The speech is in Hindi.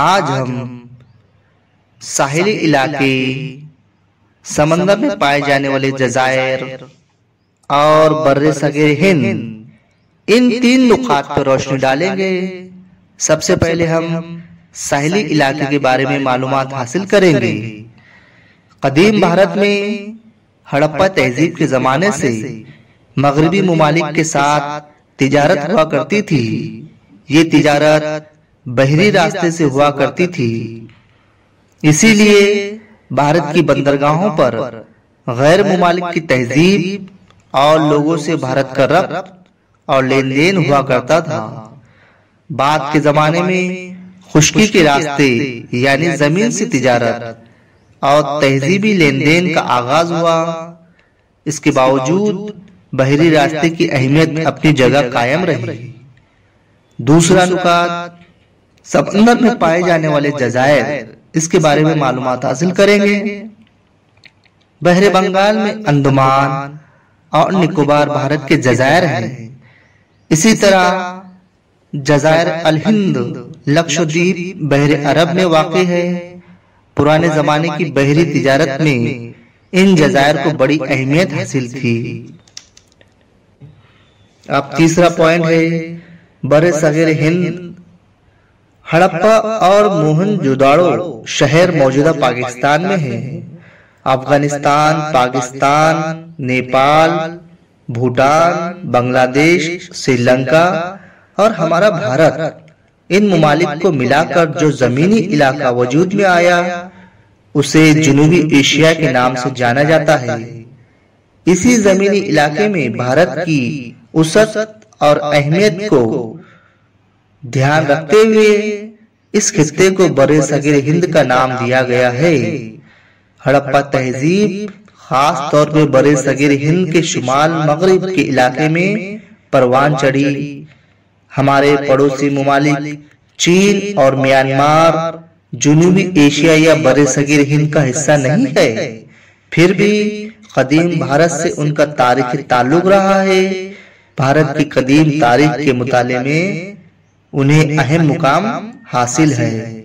आज हम साहिली इलाके, समंदर में पाए जाने वाले जजायर और बर्रे सगीर हिंद, इन तीन नुकात पर रोशनी डालेंगे। सबसे पहले हम साहिली इलाके के बारे में मालूमात हासिल करेंगे। कदीम भारत में हड़प्पा तहजीब के जमाने से मगरबी मुमालिक के साथ तिजारत हुआ करती थी। ये तिजारत बहरी रास्ते से हुआ करती थी, इसीलिए भारत की बंदरगाहों पर गैर मुमालिक की तहजीब और लोगों से भारत का रब्त और लेन देन हुआ करता था। बाद के जमाने में खुश्की के रास्ते यानी जमीन से तिजारत और तहजीबी लेन देन का आगाज हुआ। इसके बावजूद बहरी रास्ते की अहमियत अपनी जगह कायम रही। दूसरा नुकात, समंदर में पाए जाने वाले जजायर, इसके बारे में मालूमात हासिल करेंगे। बहरे बंगाल में अंडमान और निकोबार भारत के जजायर हैं। इसी तरह जजायर अल हिंद, लक्षद्वीप बहरे अरब में वाक़ है। पुराने जमाने की बहरी तिजारत में इन जजायर को बड़ी अहमियत हासिल थी। अब तीसरा पॉइंट है बर्रे सगीर हिंद। हड़प्पा और मोहनजोदाड़ो शहर मौजूदा पाकिस्तान में है। अफगानिस्तान, पाकिस्तान, नेपाल, भूटान, बांग्लादेश, श्रीलंका और हमारा भारत, इन मुमालिक को मिलाकर जो जमीनी इलाका वजूद में आया उसे जनूबी एशिया के नाम से जाना जाता है। इसी जमीनी इलाके में भारत की उसत और अहमियत को ध्यान रखते हुए इस खित्ते को बर्रे सगीर हिंद का नाम दिया गया है। हड़प्पा तहजीब खास तौर पर बर्रे सगीर हिंद के शुमाल मगरिब के इलाके में परवान चढ़ी। हमारे पड़ोसी मुमालिक चीन और म्यांमार जनूबी एशिया या बर्रे सगीर हिंद का हिस्सा नहीं है, फिर भी कदीम भारत से उनका तारीखी ताल्लुक रहा है। भारत की कदीम तारीख के मुताले में उन्हें अहम मुकाम हासिल है।